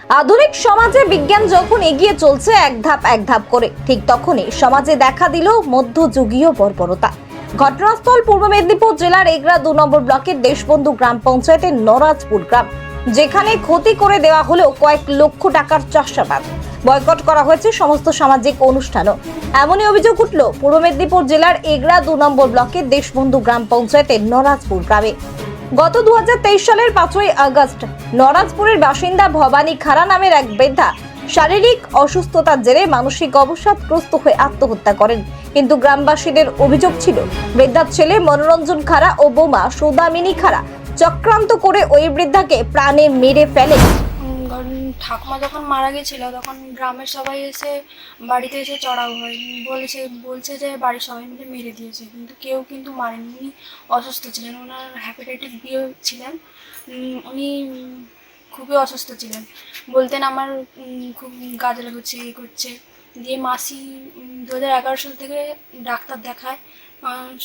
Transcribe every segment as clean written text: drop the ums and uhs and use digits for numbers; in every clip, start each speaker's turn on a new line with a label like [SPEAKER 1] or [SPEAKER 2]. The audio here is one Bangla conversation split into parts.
[SPEAKER 1] আধুনিক সমাজে বিজ্ঞান যখন এগিয়ে চলছে এক ধাপ করে, ঠিক তখনই সমাজে দেখা দিল মধ্যযুগীয় বর্বরতা। ঘটনাস্থল পূর্ব মেদিনীপুর জেলার এগরা 2 নম্বর ব্লকের দেশবন্ধু গ্রাম পঞ্চায়েতের নরাজপুর গ্রাম, যেখানে ক্ষতি করে দেওয়া হলো কয়েক লক্ষ টাকার চাষাবাদ। বয়কট করা হয়েছে সমস্ত সামাজিক অনুষ্ঠানও। এমনই অভিযোগ উঠল পূর্ব মেদিনীপুর জেলার এগরা 2 নম্বর ব্লকের দেশবন্ধু গ্রাম পঞ্চায়েতের নরাজপুর গ্রামে। গত 2023 সালের 5ই আগস্ট নরাজপুরের বাসিন্দা ভবানী খাড়া নামের এক বৃদ্ধা শারীরিক অসুস্থতার জেরে মানসিক অবসাদগ্রস্ত হয়ে আত্মহত্যা করেন। কিন্তু গ্রামবাসীদের অভিযোগ ছিল বৃদ্ধার ছেলে মনোরঞ্জন খাড়া ও বৌমা সৌদামিনী খাড়া চক্রান্ত করে ওই বৃদ্ধাকে প্রাণে মেরে ফেলে।
[SPEAKER 2] ঠাকুমা যখন মারা গেছিল তখন গ্রামের সবাই এসে বাড়িতে এসে চড়াও হয়, বলছে যে বাড়ির সবাই মিলে মেরে দিয়েছে, কিন্তু কেউ কিন্তু মারেনি। উনি অসুস্থ ছিলেন, ওনার হেপাটাইটিস বি ছিলেন, উনি খুবই অসুস্থ ছিলেন। বলতেন আমার খুব গাজলা হচ্ছে, এ করছে। দিয়ে মাসি 2011 সাল থেকে ডাক্তার দেখায়,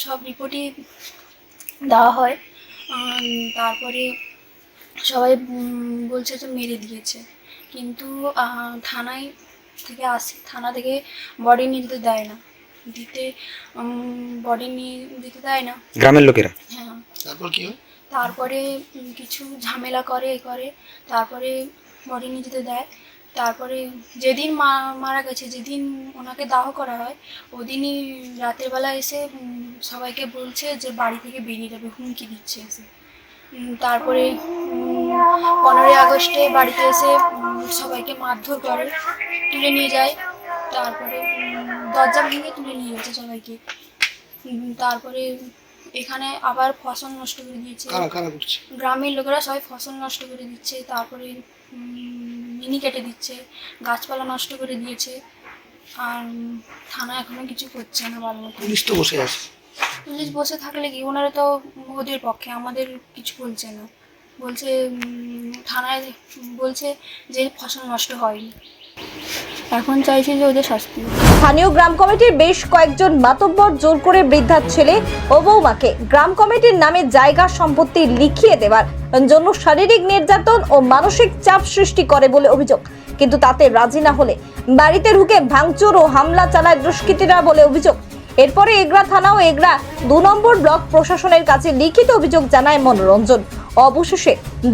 [SPEAKER 2] সব রিপোর্টই দেওয়া হয়। তারপরে সবাই বলছে যে মেরে দিয়েছে, কিন্তু থানায় থেকে আসে, থানা থেকে বডি নিয়ে যেতে দেয় না, বডি নিয়ে যেতে দেয় না
[SPEAKER 3] গ্রামের লোকেরা।
[SPEAKER 2] হ্যাঁ,
[SPEAKER 3] তারপর কি হয়?
[SPEAKER 2] তারপরে কিছু ঝামেলা করে, তারপরে বডি নিয়ে যেতে দেয়। তারপরে যেদিন মারা গেছে, যেদিন ওনাকে দাহ করা হয়, ওদিনই রাতের বেলা এসে সবাইকে বলছে যে বাড়ি থেকে বেরিয়ে যাবে, হুমকি দিচ্ছে এসে। তারপরে 15ই আগস্টে বাড়িতে এসে সবাইকে মারধর করে, তুলে নিয়ে যায়। তারপরে দরজা ভেঙে তুলে নিয়ে গেছে সবাইকে। তারপরে এখানে আবার ফসল নষ্ট করে দিয়েছে, গ্রামের লোকেরা সবাই ফসল নষ্ট করে দিচ্ছে। তারপরে মিনি কেটে দিচ্ছে, গাছপালা নষ্ট করে দিয়েছে। আর থানা এখনো কিছু করছে না, ভালো মতো।
[SPEAKER 3] পুলিশ তো বসে আছে।
[SPEAKER 2] পুলিশ বসে থাকলে কি, ওনারা তো ওদের পক্ষে, আমাদের কিছু বলছে না। বলছে থানায় বলছে যে ফসল নষ্ট হয়নি। এখন চাইছে যে ওদের শাস্তি।
[SPEAKER 1] স্থানীয় গ্রাম কমিটির বেশ কয়েকজন মাতব্বর জোর করে বৃদ্ধার ছেলে ও বৌমাকে গ্রাম কমিটির নামে জায়গা সম্পত্তি লিখিয়ে দেওয়ার জন্য শারীরিক নির্যাতন ও মানসিক চাপ সৃষ্টি করে বলে অভিযোগ। কিন্তু তাতে রাজি না হলে বাড়িতে ঢুকে ভাঙচুর ও হামলা চালায় দুষ্কৃতীরা বলে অভিযোগ। এরপরে এগরা থানা ও এগরা 2 নম্বর ব্লক প্রশাসনের কাছে লিখিত অভিযোগ জানায় মনোরঞ্জন। অবশেষে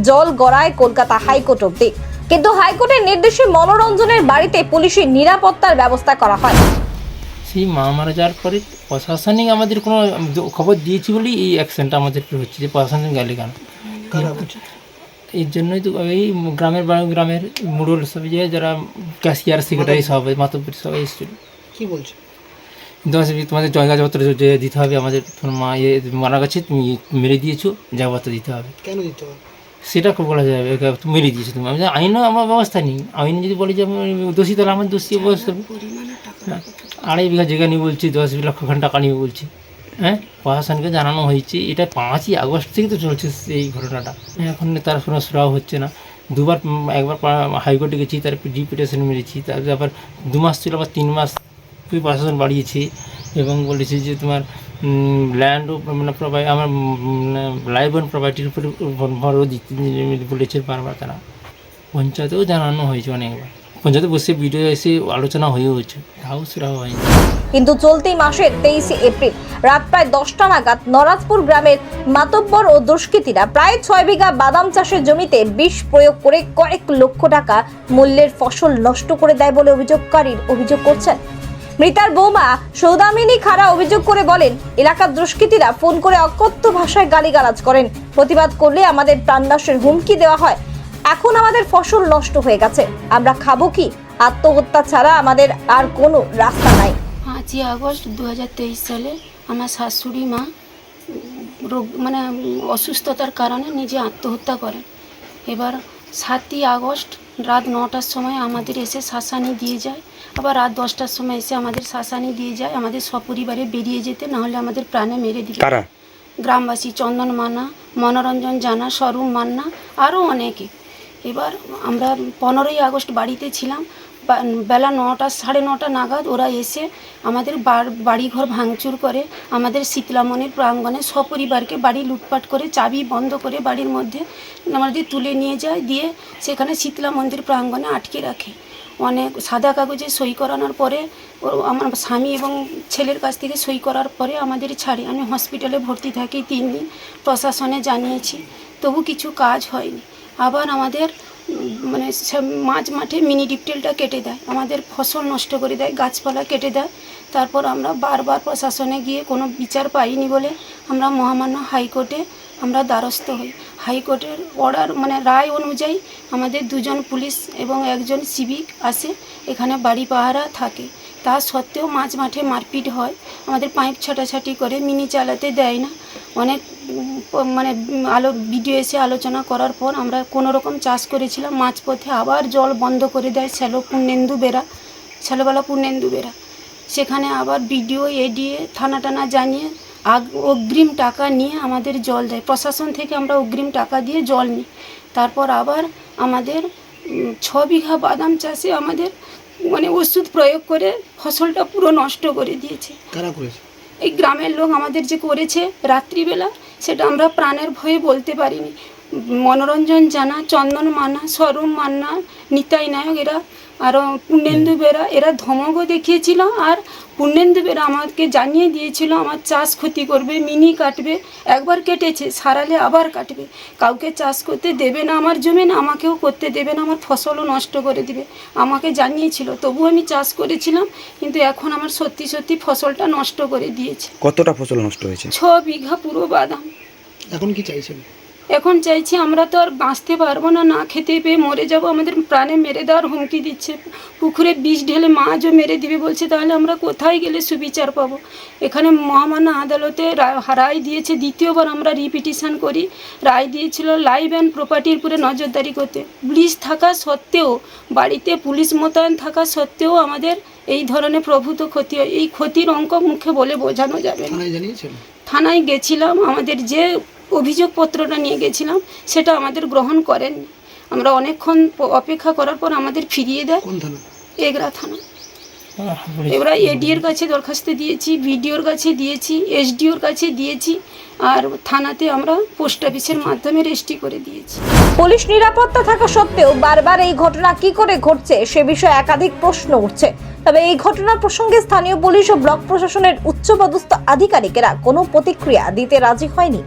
[SPEAKER 1] জল গড়ায় কলকাতা হাইকোর্ট অবধি, কিন্তু হাইকোর্টের নির্দেশে মনোরঞ্জনের বাড়িতে পুলিশের নিরাপত্তার ব্যবস্থা করা হয়।
[SPEAKER 4] সেই মা মারা যাওয়ার পরে প্রশাসনিক আমাদের কোনো খবর দিয়েছি বলেই এই অ্যাকশনটা আমাদের হচ্ছে, যে প্রশাসনিক গেলে কেন। এর জন্যই তো এই গ্রামের মুরল সব যে যারা ক্যাশিয়ার সেক্রেটারি সবাই মাতব্বর সবাই এসেছিল।
[SPEAKER 3] কি বলছে?
[SPEAKER 4] তোমাদের জায়গাপত্র যে দিতে হবে, আমাদের মা মারা গেছে, তুমি মেরে দিয়েছো, জায়গাপত্র দিতে হবে।
[SPEAKER 3] কেন দিতে হবে
[SPEAKER 4] সেটা বলা যাবে, তুমি মেরে দিয়েছো তুমি। আমি আইনও আমার ব্যবস্থা নেই, আইন যদি বলি যে আমি দোষী, তাহলে আমার দোষী ব্যবস্থা। 2.5 বিঘা জায়গা নিয়ে বলছি, 10 লক্ষ টাকা নিয়ে বলছি। হ্যাঁ, প্রশাসনকে জানানো হয়েছে, এটা 5ই আগস্ট থেকে তো চলছে এই ঘটনাটা। এখন তার কোনো সুরাহ হচ্ছে না। একবার হাইকোর্টে গেছি, তারপর ডিপুটেশন মেরেছি, তারপরে আবার 2 মাস ছিল, আবার 3 মাস প্রশাসন বাড়িয়েছে এবং বলেছে যে তোমার ল্যান্ড মানে আমার লাইভ অ্যান্ড প্রপার্টির উপরে ভরও দিতে বলেছে বারবার। তারা পঞ্চায়েতেও জানানো হয়েছে অনেকবার, পঞ্চায়েতে বসে ভিডিও এসে আলোচনা হয়েও হচ্ছে, তাও সেটা হয়নি।
[SPEAKER 1] কিন্তু চলতি মাসের 23 এপ্রিল রাত প্রায় 10টা নাগাদ নরাজপুর গ্রামের মাতব্বর ও দুষ্কৃতীরা প্রায় 6 বিঘা বাদাম চাষের জমিতে বিষ প্রয়োগ করে কয়েক লক্ষ টাকা মূল্যের ফসল নষ্ট করে দেয় বলে অভিযোগকারীর অভিযোগ করছেন। মৃতার বৌমা সৌদামিনী খাড়া অভিযোগ করে বলেন, এলাকার দুষ্কৃতীরা ফোন করে অকথ্য ভাষায় গালিগালাজ করেন, প্রতিবাদ করলে আমাদের প্রাণনাশের হুমকি দেওয়া হয়। এখন আমাদের ফসল নষ্ট হয়ে গেছে, আমরা খাবো কি? আত্মহত্যা ছাড়া আমাদের আর কোনো রাস্তা নাই।
[SPEAKER 5] 5ই আগস্ট 2023 সালে আমার শাশুড়ি মা মানে অসুস্থতার কারণে নিজে আত্মহত্যা করেন। এবার 7ই আগস্ট রাত 9টার সময় আমাদের এসে শাসানি দিয়ে যায়, আবার রাত 10টার সময় এসে আমাদের শাসানি দিয়ে যায় আমাদের সপরিবারে বেরিয়ে যেতে, নাহলে আমাদের প্রাণে মেরে দিবে। গ্রামবাসী চন্দন মান্না, মনোরঞ্জন জানা, স্বরূপ মান্না, আরও অনেকে। এবার আমরা 15ই আগস্ট বাড়িতে ছিলাম, বেলা 9টা 9:30 নাগাদ ওরা এসে আমাদের বাড়িঘর ভাঙচুর করে, আমাদের শীতলামণির প্রাঙ্গণে সপরিবারকে বাড়ি লুটপাট করে চাবি বন্ধ করে বাড়ির মধ্যে আমাদের তুলে নিয়ে যায়, দিয়ে সেখানে শীতলা মন্দির প্রাঙ্গণে আটকে রাখে। অনেক সাদা কাগজে সই করানোর পরে আমার স্বামী এবং ছেলের কাছ থেকে সই করার পরে আমাদের ছাড়ে। আমি হসপিটালে ভর্তি থাকি 3 দিন, প্রশাসনে জানিয়েছি, তবু কিছু কাজ হয়নি। আবার আমাদের মানে মাঝ মাঠে মিনি ডিপটেলটা কেটে দেয়, আমাদের ফসল নষ্ট করে দেয়, গাছপালা কেটে দেয়। তারপর আমরা বারবার প্রশাসনে গিয়ে কোনো বিচার পাইনি বলে আমরা মহামান্য হাইকোর্টে আমরা দ্বারস্থ হই। হাইকোর্টের অর্ডার মানে রায় অনুযায়ী আমাদের 2 জন পুলিশ এবং 1 জন সিভিক আসে, এখানে বাড়ি পাহারা থাকে। তা সত্ত্বেও মাঝ মাঠে মারপিট হয়, আমাদের পাইপ ছাটাছাটি করে, মিনি চালাতে দেয় না। অনেক মানে ভিডিও এসে আলোচনা করার পর আমরা কোনো রকম চাষ করেছিলাম, মাঝপথে আবার জল বন্ধ করে দেয় শ্যালোবালা পূর্ণেন্দু বেরা। সেখানে আবার ভিডিও এডিএ থানা জানিয়ে অগ্রিম টাকা নিয়ে আমাদের জল দেয়। প্রশাসন থেকে আমরা অগ্রিম টাকা দিয়ে জল নিই। তারপর আবার আমাদের 6 বিঘা বাদাম চাষে আমাদের মানে ওষুধ প্রয়োগ করে ফসলটা পুরো নষ্ট করে দিয়েছে।
[SPEAKER 3] কারা করেছে?
[SPEAKER 5] এই গ্রামের লোক আমাদের যে করেছে রাত্রিবেলা, সেটা আমরা প্রাণের ভয়ে বলতে পারিনি। মনোরঞ্জন জানা, চন্দন মান্না, স্বরূপ মান্না, নিতাই নায়ক এরা আরও পূর্ণেন্দু বেরা এরা ধমকও দেখিয়েছিল। আর পূর্ণেন্দু বেরা আমাকে জানিয়ে দিয়েছিল আমার চাষ ক্ষতি করবে, মিনি কাটবে। একবার কেটেছে, সারালে আবার কাটবে। কাউকে চাষ করতে দেবে না আমার জমি, না আমাকেও করতে দেবে না, আমার ফসলও নষ্ট করে দেবে আমাকে জানিয়েছিল। তবু আমি চাষ করেছিলাম, কিন্তু এখন আমার সত্যি ফসলটা নষ্ট করে দিয়েছে।
[SPEAKER 6] কতটা ফসল নষ্ট হয়েছে?
[SPEAKER 5] 6 বিঘা পুরো বাদাম।
[SPEAKER 3] এখন কি চাইছেন?
[SPEAKER 5] এখন চাইছি, আমরা তো আর বাঁচতে পারবো না, না খেতে পেয়ে মরে যাব, আমাদের প্রাণে মেরে দেওয়ার হুমকি দিচ্ছে। পুকুরে বিষ ঢেলে মাছও মেরে দিবে বলছে। তাহলে আমরা কোথায় গেলে সুবিচার পাবো? এখানে মহামান্য আদালতে রায় দিয়েছে, দ্বিতীয়বার আমরা রিপিটিশন করি। রায় দিয়েছিল লাইভ অ্যান্ড প্রপার্টির উপরে নজরদারি করতে। ব্রিজ থাকা সত্ত্বেও, বাড়িতে পুলিশ মোতায়েন থাকা সত্ত্বেও আমাদের এই ধরনের প্রভূত ক্ষতি হয়। এই ক্ষতির অঙ্ক মুখে বলে বোঝানো যাবে না।
[SPEAKER 3] থানায় জানিয়েছেন?
[SPEAKER 5] থানায় গেছিলাম, আমাদের যে অভিযোগপত্রটা নিয়ে গেছিলাম সেটা আমাদের গ্রহণ করেননি। আমরা অনেকক্ষণ অপেক্ষা করার পর আমাদের ফিরিয়ে দেয়।
[SPEAKER 3] কোন থানা?
[SPEAKER 5] এগরা থানা। এবার এডিএর কাছে দরখাস্ত দিয়েছি, ভিডিওর কাছে দিয়েছি, এসডিওর কাছে দিয়েছি, আর থানাতে আমরা পোস্ট অফিসের মাধ্যমে রেজিস্ট্রি করে দিয়েছি।
[SPEAKER 1] পুলিশ নিরাপত্তা থাকা সত্ত্বেও বারবার এই ঘটনা কি করে ঘটছে সে বিষয়ে একাধিক প্রশ্ন উঠছে। তবে এই ঘটনার প্রসঙ্গে স্থানীয় পুলিশ ও ব্লক প্রশাসনের উচ্চপদস্থ আধিকারিকেরা কোনো প্রতিক্রিয়া দিতে রাজি হয়নি।